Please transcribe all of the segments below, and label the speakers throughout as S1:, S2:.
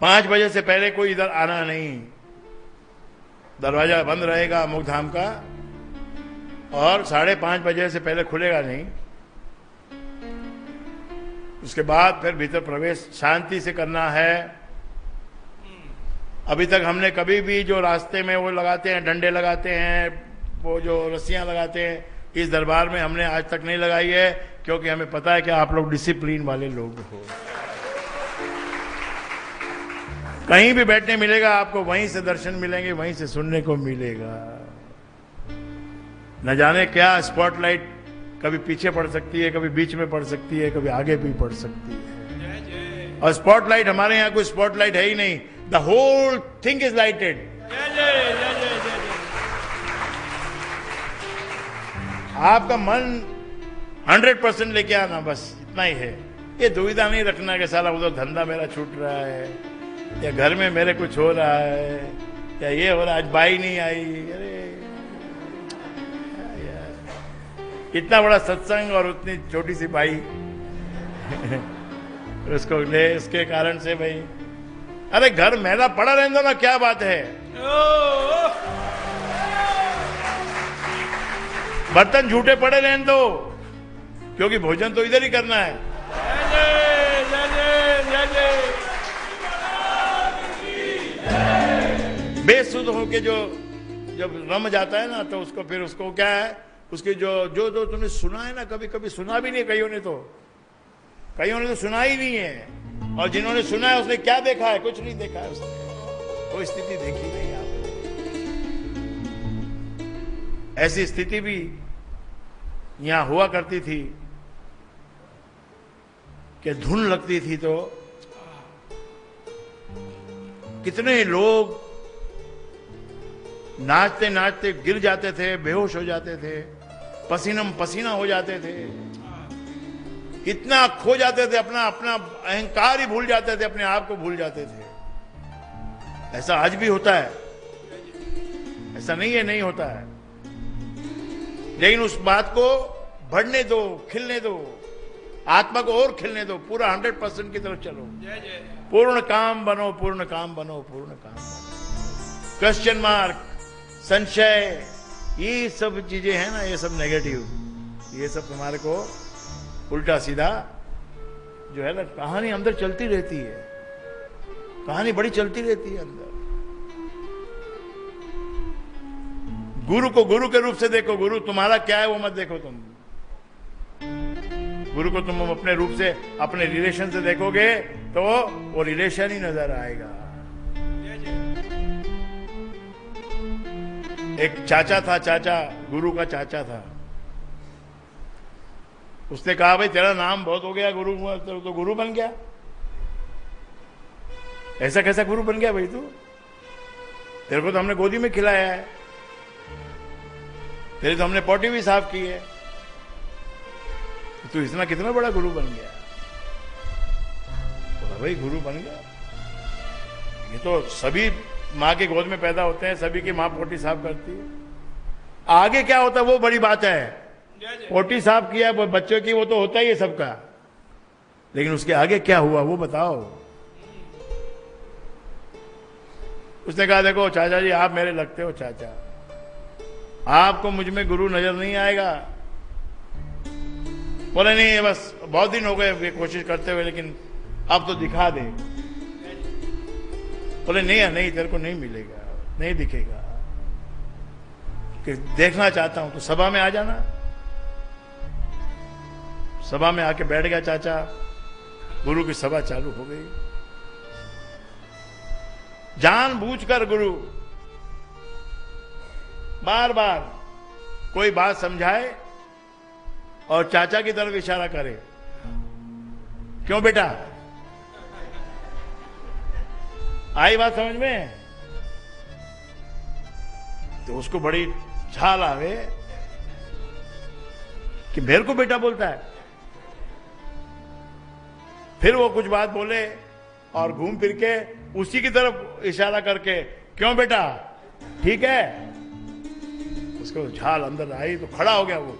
S1: 5 बजे से पहले कोई इधर आना नहीं, दरवाजा बंद रहेगा मुक्धाम का, और 5:30 बजे से पहले खुलेगा नहीं। उसके बाद फिर भीतर प्रवेश शांति से करना है। अभी तक हमने कभी भी जो रास्ते में वो लगाते हैं, डंडे लगाते हैं, वो जो रस्सियां लगाते हैं, इस दरबार में हमने आज तक नहीं लगाई है, क्योंकि हमें पता है कि आप लोग डिसिप्लिन वाले लोग हो। कहीं भी बैठने मिलेगा आपको, वहीं से दर्शन मिलेंगे, वहीं से सुनने को मिलेगा। न जाने क्या स्पॉटलाइट कभी पीछे पड़ सकती है, कभी बीच में पड़ सकती है, कभी आगे भी पड़ सकती है। और स्पॉटलाइट, हमारे यहाँ कोई स्पॉटलाइट है ही नहीं, the whole thing is lighted. आपका मन 100% लेके आना, बस इतना ही है। ये दुविधा नहीं रखना कि साला उधर धंधा मेरा छूट रहा है, या घर में मेरे कुछ हो रहा है, या ये हो रहा है, आज बाई नहीं आई। अरे इतना बड़ा सत्संग और उतनी छोटी सी बाई उसको ले, इसके कारण से भाई, अरे घर मैला पड़ा रहने दो ना, क्या बात है। बर्तन झूठे पड़े रहने दो, क्योंकि भोजन तो इधर ही करना है। बेसुध होके जो जब रम जाता है ना, तो उसको फिर उसको क्या है, उसके जो जो जो तुमने सुना है ना, कभी कभी सुना भी नहीं, कईयों ने तो सुना ही नहीं है। और जिन्होंने सुना है उसने क्या देखा है? कुछ नहीं देखा है उसने, कोई स्थिति देखी नहीं आपने। ऐसी स्थिति भी यहां हुआ करती थी कि धुन लगती थी तो कितने लोग नाचते नाचते गिर जाते थे, बेहोश हो जाते थे, पसीनम पसीना हो जाते थे, इतना खो जाते थे, अपना अपना अहंकार ही भूल जाते थे, अपने आप को भूल जाते थे। ऐसा आज भी होता है, ऐसा नहीं है नहीं होता है, लेकिन उस बात को बढ़ने दो, खिलने दो, आत्मा को और खिलने दो, पूरा 100% की तरफ चलो। पूर्ण काम बनो, पूर्ण काम बनो, पूर्ण काम बनो। क्वेश्चन मार्क, संशय, ये सब चीजें हैं ना, ये सब नेगेटिव, ये सब तुम्हारे को उल्टा सीधा जो है ना, कहानी अंदर चलती रहती है, कहानी बड़ी चलती रहती है अंदर। गुरु को गुरु के रूप से देखो, गुरु तुम्हारा क्या है वो मत देखो। तुम गुरु को तुम अपने रूप से, अपने रिलेशन से देखोगे तो वो रिलेशन ही नजर आएगा। एक चाचा था, चाचा गुरु का चाचा था। उसने कहा भाई तेरा नाम बहुत हो गया, गुरु तो गुरु बन गया। ऐसा कैसा गुरु बन गया भाई तू? तेरे को तो हमने गोदी में खिलाया है, तेरे तो हमने पोटी भी साफ की है, तू इतना कितना बड़ा गुरु बन गया? तो भाई गुरु बन गया, ये तो सभी माँ के गोद में पैदा होते हैं, सभी की माँ पोटी साफ करती है। आगे क्या होता है वो बड़ी बात है। पोटी साफ किया वो बच्चों की, वो तो होता ही है सबका, लेकिन उसके आगे क्या हुआ वो बताओ। उसने कहा देखो चाचा जी, आप मेरे लगते हो चाचा, आपको मुझ में गुरु नजर नहीं आएगा। बोले नहीं, बस बहुत दिन हो गए कोशिश करते हुए, लेकिन अब तो दिखा दे। बोले नहीं नहीं, तेरे को नहीं मिलेगा, नहीं दिखेगा, कि देखना चाहता हूं तो सभा में आ जाना। सभा में आके बैठ गया चाचा, गुरु की सभा चालू हो गई। जानबूझकर गुरु बार बार कोई बात समझाए और चाचा की तरफ इशारा करे, क्यों बेटा? आई बात समझ में? तो उसको बड़ी झाल आवे कि मेरे को बेटा बोलता है। फिर वो कुछ बात बोले और घूम फिर के उसी की तरफ इशारा करके, क्यों बेटा ठीक है? उसको झाल अंदर आई तो खड़ा हो गया वो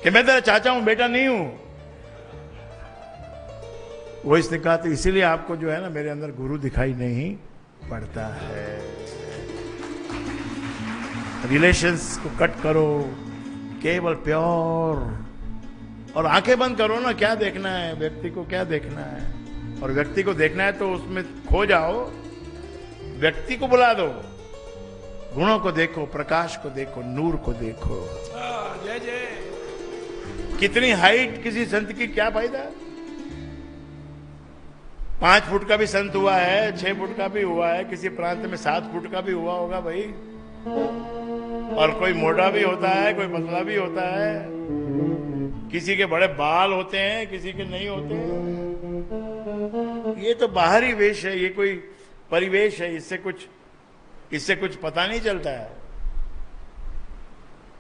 S1: कि मैं तेरा चाचा हूं, बेटा नहीं हूं। वो इसने कहा तो इसीलिए आपको जो है ना मेरे अंदर गुरु दिखाई नहीं पड़ता है। रिलेशंस को कट करो, केवल प्योर, और आंखें बंद करो ना। क्या देखना है व्यक्ति को, क्या देखना है? और व्यक्ति को देखना है तो उसमें खो जाओ, व्यक्ति को बुला दो, गुणों को देखो, प्रकाश को देखो, नूर को देखो।
S2: जय जय।
S1: कितनी हाइट किसी संत की, क्या फायदा? 5 फुट का भी संत हुआ है, 6 फुट का भी हुआ है, किसी प्रांत में 7 फुट का भी हुआ होगा भाई। और कोई मोटा भी होता है, कोई पतला भी होता है, किसी के बड़े बाल होते हैं, किसी के नहीं होते हैं। ये तो बाहरी वेश है, ये कोई परिवेश है, इससे कुछ पता नहीं चलता है।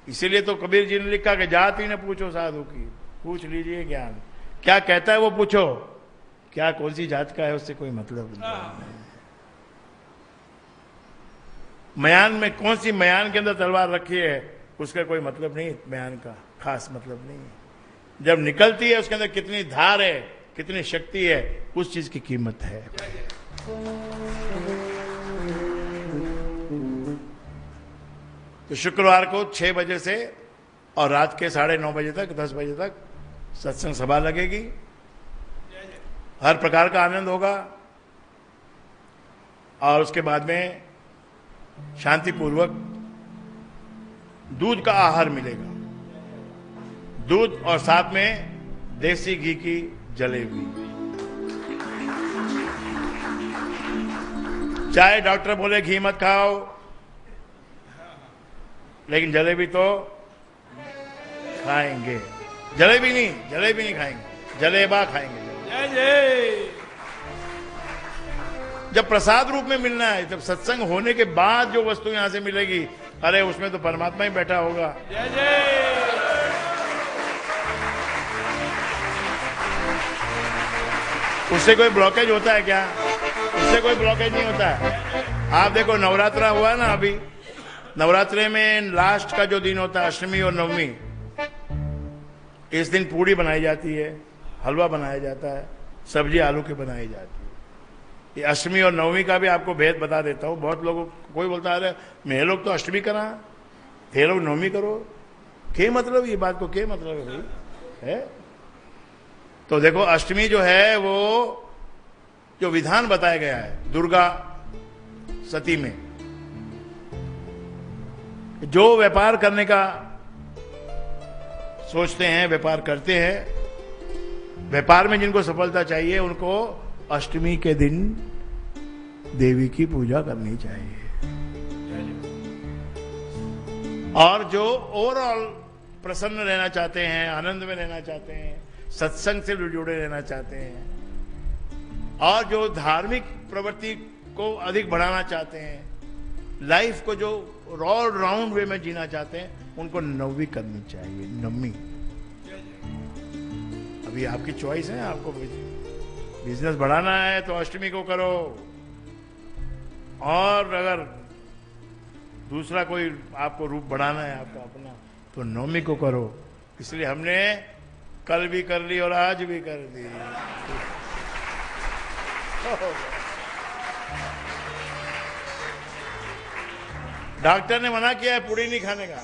S1: इसीलिए तो कबीर जी ने लिखा कि जात ही न पूछो साधु की, पूछ लीजिए ज्ञान। क्या कहता है वो पूछो, क्या कौन सी जात का है उससे कोई मतलब नहीं। मयान में कौन सी, मयान के अंदर तलवार रखी है उसका कोई मतलब नहीं, मयान का खास मतलब नहीं। जब निकलती है उसके अंदर कितनी धार है, कितनी शक्ति है, उस चीज की कीमत है। तो शुक्रवार को 6 बजे से और रात के 9:30 बजे तक, 10 बजे तक सत्संग सभा लगेगी। हर प्रकार का आनंद होगा और उसके बाद में शांतिपूर्वक दूध का आहार मिलेगा, दूध और साथ में देसी घी की जलेबी। चाहे डॉक्टर बोले घी मत खाओ, लेकिन जलेबी तो खाएंगे। जलेबी नहीं खाएंगे, जलेबा खाएंगे।
S2: जय जय।
S1: जब प्रसाद रूप में मिलना है, जब सत्संग होने के बाद जो वस्तु यहां से मिलेगी, अरे उसमें तो परमात्मा ही बैठा होगा।
S2: जय जय।
S1: उससे कोई ब्लॉकेज होता है क्या? उससे कोई ब्लॉकेज नहीं होता है। आप देखो नवरात्रा हुआ ना, अभी नवरात्रे में लास्ट का जो दिन होता है, अष्टमी और नवमी, इस दिन पूड़ी बनाई जाती है, हलवा बनाया जाता है, सब्जी आलू की बनाई जाती है। ये अष्टमी और नवमी का भी आपको भेद बता देता हूं। बहुत लोगों, कोई बोलता है मेरे लोग तो अष्टमी करा, थे लोग नवमी करो। क्या मतलब, ये बात को क्या मतलब है भाई? है तो देखो, अष्टमी जो है वो जो विधान बताया गया है दुर्गा सती में, जो व्यापार करने का सोचते हैं, व्यापार करते हैं, व्यापार में जिनको सफलता चाहिए, उनको अष्टमी के दिन देवी की पूजा करनी चाहिए। और जो ओवरऑल प्रसन्न रहना चाहते हैं, आनंद में रहना चाहते हैं, सत्संग से जुड़े रहना चाहते हैं, और जो धार्मिक प्रवृत्ति को अधिक बढ़ाना चाहते हैं, लाइफ को जो ऑल राउंड वे में जीना चाहते हैं, उनको नवमी करनी चाहिए। नवमी अभी आपकी चॉइस है। आपको बिजनेस बढ़ाना है तो अष्टमी को करो, और अगर दूसरा कोई आपको रूप बढ़ाना है आपका अपना, तो नवमी को करो। इसलिए हमने कल भी कर ली और आज भी कर दी। डॉक्टर ने मना किया है पूड़ी नहीं खाने का,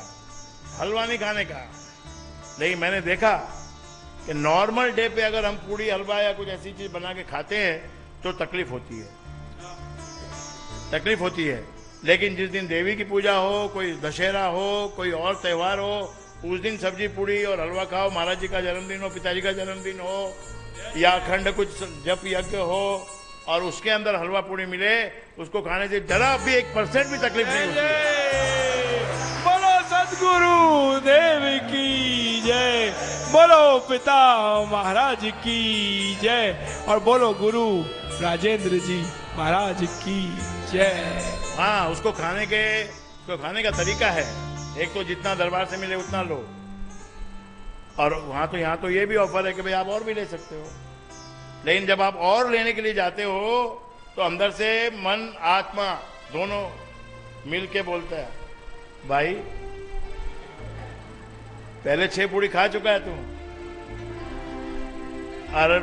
S1: हलवा नहीं खाने का, लेकिन मैंने देखा कि नॉर्मल डे पे अगर हम पूड़ी हलवा या कुछ ऐसी चीज बना के खाते हैं तो तकलीफ होती है। लेकिन जिस दिन देवी की पूजा हो, कोई दशहरा हो, कोई और त्योहार हो, उस दिन सब्जी पूड़ी और हलवा खाओ। महाराज जी का जन्मदिन हो, पिताजी का जन्मदिन हो, या अखंड कुछ जप यज्ञ हो, और उसके अंदर हलवा पूड़ी मिले, उसको खाने से जरा भी 1% भी तकलीफ नहीं होती।
S2: बोलो सदगुरु देव की जय, बोलो पिता महाराज की जय, और बोलो गुरु राजेंद्र जी महाराज की जय।
S1: हाँ, उसको खाने का तरीका है। एक तो जितना दरबार से मिले उतना लो, और वहां तो यहाँ तो ये भी ऑफर है कि भाई आप और भी ले सकते हो। लेकिन जब आप और लेने के लिए जाते हो तो अंदर से मन आत्मा दोनों मिल के बोलता है, भाई पहले 6 पूड़ी खा चुका है तू, और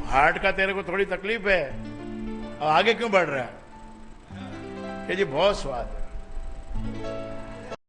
S1: हार्ट का तेरे को थोड़ी तकलीफ है, अब आगे क्यों बढ़ रहा है? कि जी बहुत स्वाद है।